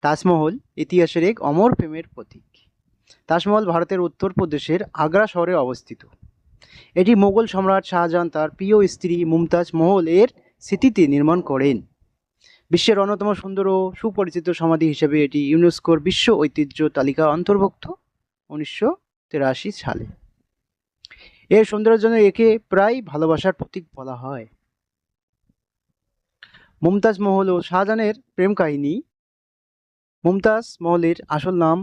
তাজমহল ইতিহাসের এক অমর প্রেমের প্রতীক। তাজমহল ভারতের উত্তরপ্রদেশের আগ্রা শহরে অবস্থিত। এটি মোগল সম্রাট শাহজাহান তার প্রিয় স্ত্রী মুমতাজ মহল এর স্মৃতিতে নির্মাণ করেন। বিশ্বের অন্যতম সুন্দর ও সুপরিচিত সমাধি হিসেবে এটি ইউনেস্কোর বিশ্ব ঐতিহ্য তালিকা অন্তর্ভুক্ত 1983 সালে। এর সৌন্দর্যের জন্য একে প্রায় ভালোবাসার প্রতীক বলা হয়। মুমতাজ মহল ও শাহজাহানের প্রেম কাহিনী। মুমতাজ মহলের আসল নাম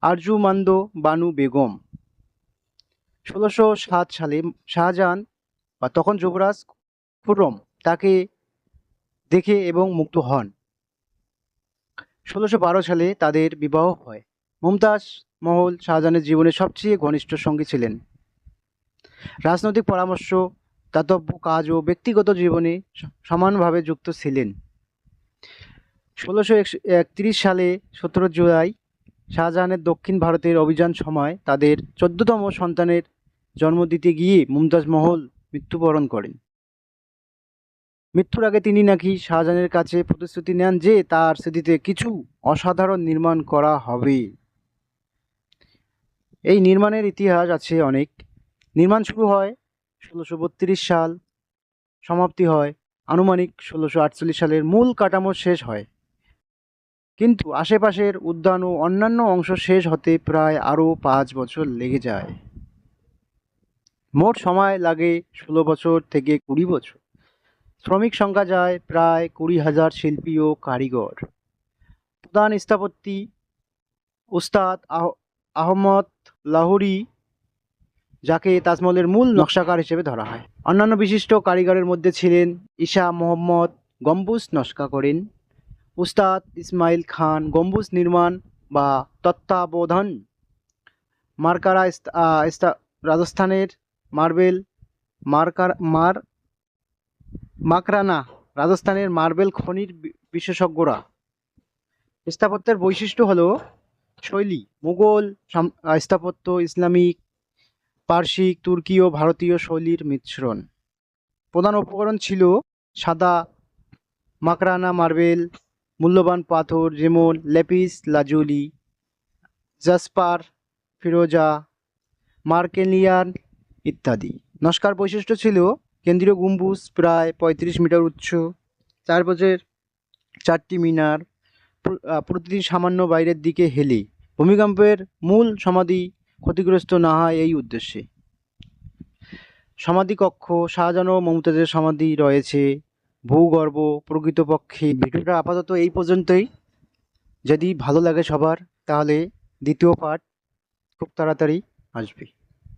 আরজুমান্দ বানু বেগম। 1607 সালে শাহজাহান বা তখন যুবরাজ খুররম তাকে দেখে এবং মুগ্ধ হন। 1612 সালে তাদের বিবাহ হয়। মুমতাজ মহল শাহজাহানের জীবনের সবচেয়ে ঘনিষ্ঠ সঙ্গী ছিলেন। রাজনৈতিক পরামর্শ, দাতব্য কাজ ও ব্যক্তিগত জীবনে সমানভাবে যুক্ত ছিলেন। 1631 সালে 17 জুলাই শাহজাহানের দক্ষিণ ভারতের অভিযান সময় তাদের 14তম সন্তানের জন্ম দিতে গিয়ে মুমতাজ মহল মৃত্যুবরণ করেন। মৃত্যুর আগে তিনি নাকি শাহজাহানের কাছে প্রতিশ্রুতি নেন যে তার স্মৃতিতে কিছু অসাধারণ নির্মাণ করা হবে। এই নির্মাণের ইতিহাস আছে অনেক। নির্মাণ শুরু হয় 1632 সাল, সমাপ্তি হয় আনুমানিক 1648 সালের। মূল কাঠামো শেষ হয়, কিন্তু আশেপাশের উদ্যান ও অন্যান্য অংশ শেষ হতে প্রায় আরও 5 বছর লেগে যায়। মোট সময় লাগে 16 বছর থেকে 20 বছর। শ্রমিক সংখ্যা যায় প্রায় 20,000 শিল্পী ও কারিগর। প্রধান স্থপতি উস্তাদ আহমদ লাহোরি, যাকে তাজমহলের মূল নকশাকার হিসেবে ধরা হয়। অন্যান্য বিশিষ্ট কারিগরের মধ্যে ছিলেন ঈশা মোহাম্মদ, গম্বুজ নকশা করেন। উস্তাদ ইসমাইল খান গম্বুজ নির্মাণ বা তত্ত্বাবধান। মারকারা রাজস্থানের মার্বেল মাকরানা রাজস্থানের মার্বেল খনির বিশেষজ্ঞরা। স্থাপত্যের বৈশিষ্ট্য হলো শৈলী মুঘল স্থাপত্য, ইসলামিক, পার্সিক, তুর্কি ও ভারতীয় শৈলীর মিশ্রণ। প্রধান উপকরণ ছিল সাদা মাকরানা মার্বেল, মূল্যবান পাথর যেমন লেপিস লাজুলি, জাসপার, ফিরোজা, মার্কেলিয়ান ইত্যাদি। নকশার বৈশিষ্ট্য ছিল কেন্দ্রীয় গম্বুজ প্রায় 35 মিটার উচ্চ, চারপাশের 4টি মিনার, প্রতিটি সামান্য বাইরের দিকে হেলে ভূমিকম্পের মূল সমাধি ক্ষতিগ্রস্ত না হয় এই উদ্দেশ্যে। সমাধি কক্ষ, শাহজাহান ও মমতাজের সমাধি রয়েছে ভূগর্ভ। প্রকৃতপক্ষে ভিডিওটা আপাতত এই পর্যন্তই। যদি ভালো লাগে সবার, তাহলে দ্বিতীয় পার্ট খুব তাড়াতাড়ি আসবে।